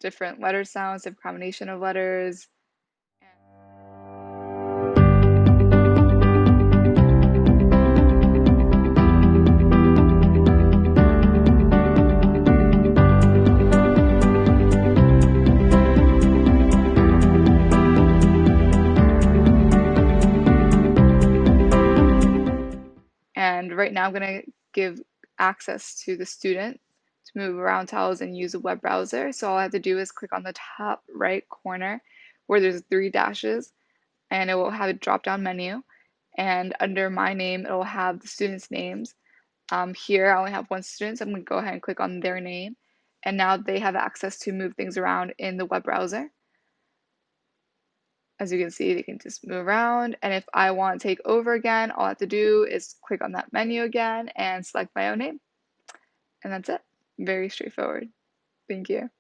different letter sounds, different combination of letters. And right now I'm going to give access to the student to move around tiles and use a web browser. So all I have to do is click on the top right corner where there's three dashes and it will have a drop down menu. And under my name, it will have the students' names. Here I only have one student, so I'm going to go ahead and click on their name. And now they have access to move things around in the web browser. As you can see, they can just move around. And if I want to take over again, all I have to do is click on that menu again and select my own name. And that's it. Very straightforward. Thank you.